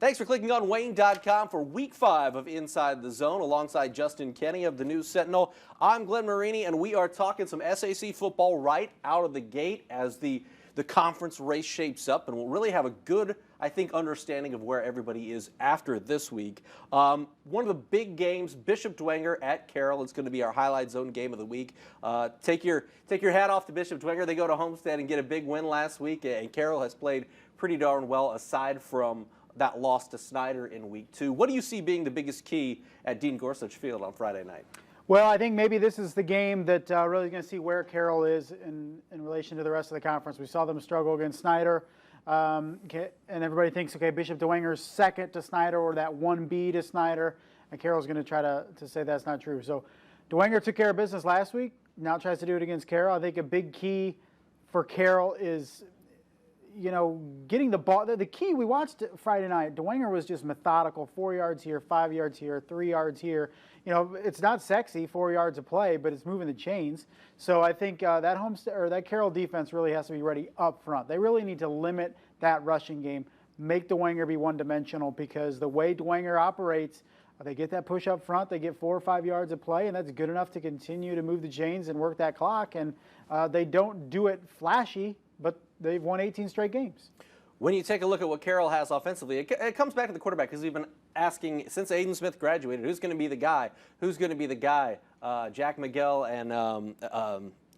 Thanks for clicking on Wayne.com for Week 5 of Inside the Zone alongside Justin Kenny of the News Sentinel. I'm Glenn Marini, and we are talking some SAC football right out of the gate as the conference race shapes up, and we'll really have a good, I think, understanding of where everybody is after this week. One of the big games, Bishop Dwenger at Carroll. It's going to be our highlight zone game of the week. Take your hat off to Bishop Dwenger. They go to Homestead and get a big win last week, and Carroll has played pretty darn well aside from that loss to Snyder in Week 2. What do you see being the biggest key at Dean Gorsuch Field on Friday night? Well, I think maybe this is the game that really going to see where Carroll is in relation to the rest of the conference. We saw them struggle against Snyder, and everybody thinks, okay, Bishop Dwenger's second to Snyder or that 1B to Snyder, and Carroll's going to try to say that's not true. So Dwenger took care of business last week, now tries to do it against Carroll. I think a big key for Carroll is, you know, getting the ball. The key, we watched Friday night, Dwenger was just methodical, 4 yards here, 5 yards here, 3 yards here. You know, it's not sexy, 4 yards of play, but it's moving the chains. So I think that Carroll defense really has to be ready up front. They really need to limit that rushing game, make Dwenger be one-dimensional, because the way Dwenger operates, they get that push up front, they get 4 or 5 yards of play, and that's good enough to continue to move the chains and work that clock. And they don't do it flashy, but they've won 18 straight games. When you take a look at what Carroll has offensively, it comes back to the quarterback, because we've been asking since Aiden Smith graduated, who's going to be the guy? Who's going to be the guy? Jack Miguel and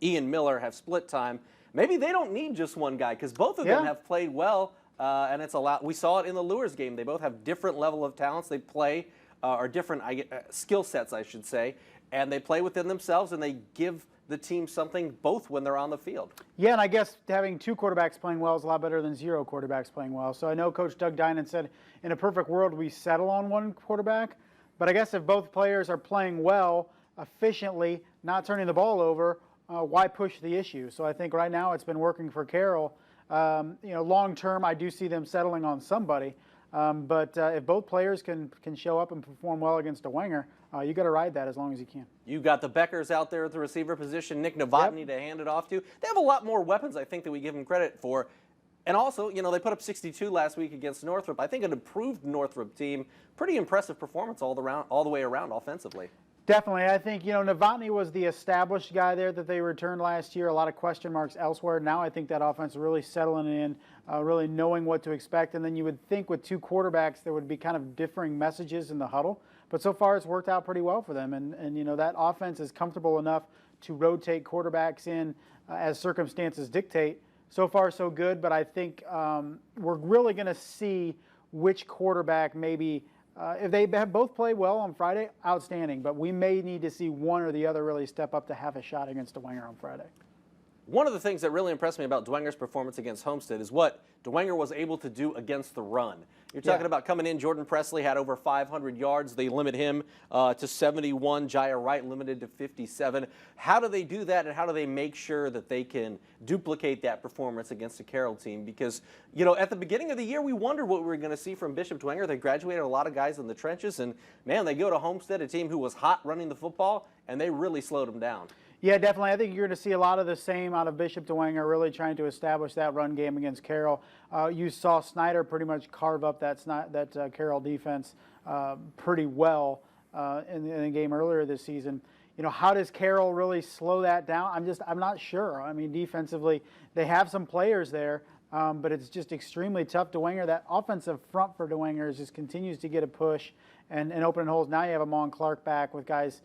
Ian Miller have split time. Maybe they don't need just one guy, because both of them have played well, and it's allowed. We saw it in the Lures game. They both have different level of talents. They play or different skill sets, I should say, and they play within themselves, and they give the team something both when they're on the field. Yeah, and I guess having 2 quarterbacks playing well is a lot better than 0 quarterbacks playing well. So I know Coach Doug Dinan said, in a perfect world, we settle on 1 quarterback. But I guess if both players are playing well, efficiently, not turning the ball over, why push the issue? So I think right now it's been working for Carroll. You know, long term, I do see them settling on somebody. But if both players can show up and perform well against Dwenger, you got to ride that as long as you can. You got the Beckers out there at the receiver position, Nick Novotny to hand it off to. They have a lot more weapons, I think, that we give them credit for. And also, you know, they put up 62 last week against Northrop. I think an improved Northrop team, pretty impressive performance all the way around offensively. Definitely. I think, you know, Novotny was the established guy there that they returned last year. A lot of question marks elsewhere. Now I think that offense is really settling in, really knowing what to expect. And then you would think with 2 quarterbacks there would be kind of differing messages in the huddle. But so far it's worked out pretty well for them. And you know, that offense is comfortable enough to rotate quarterbacks in as circumstances dictate. So far so good, but I think we're really going to see which quarterback maybe if they have both played well on Friday, outstanding. But we may need to see one or the other really step up to have a shot against Dwenger on Friday. One of the things that really impressed me about Dwenger's performance against Homestead is what Dwenger was able to do against the run. You're talking about coming in, Jordan Presley had over 500 yards. They limit him to 71. Jaya Wright limited to 57. How do they do that, and how do they make sure that they can duplicate that performance against the Carroll team? Because, you know, at the beginning of the year, we wondered what we were going to see from Bishop Dwenger. They graduated a lot of guys in the trenches, and, man, they go to Homestead, a team who was hot running the football, and they really slowed them down. Yeah, definitely. I think you're going to see a lot of the same out of Bishop Dwenger, really trying to establish that run game against Carroll. You saw Snyder pretty much carve up that Carroll defense pretty well in the game earlier this season. You know, how does Carroll really slow that down? I'm not sure. I mean, defensively, they have some players there, but it's just extremely tough. Dwenger, that offensive front for Dwenger just continues to get a push and open holes. Now you have Amon Clark back with guys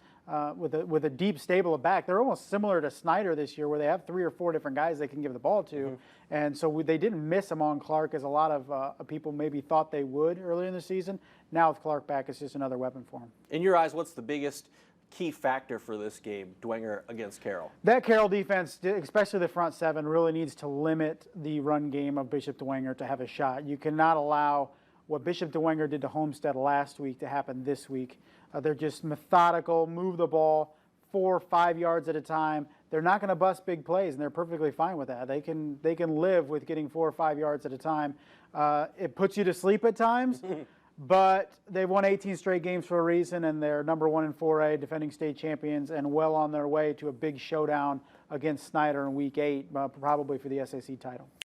with a deep stable of back. They're almost similar to Snyder this year, where they have 3 or 4 different guys they can give the ball to. And so they didn't miss Amon Clark as a lot of people maybe thought they would earlier in the season. Now with Clark back, it's just another weapon for him. In your eyes, what's the biggest key factor for this game, Dwenger against Carroll? That Carroll defense, especially the front 7, really needs to limit the run game of Bishop Dwenger to have a shot. You cannot allow what Bishop Dwenger did to Homestead last week to happen this week. They're just methodical, move the ball 4 or 5 yards at a time. They're not going to bust big plays, and they're perfectly fine with that. They can live with getting 4 or 5 yards at a time. It puts you to sleep at times, but they've won 18 straight games for a reason, and they're number 1 in 4A, defending state champions, and well on their way to a big showdown against Snyder in Week 8, probably for the SAC title.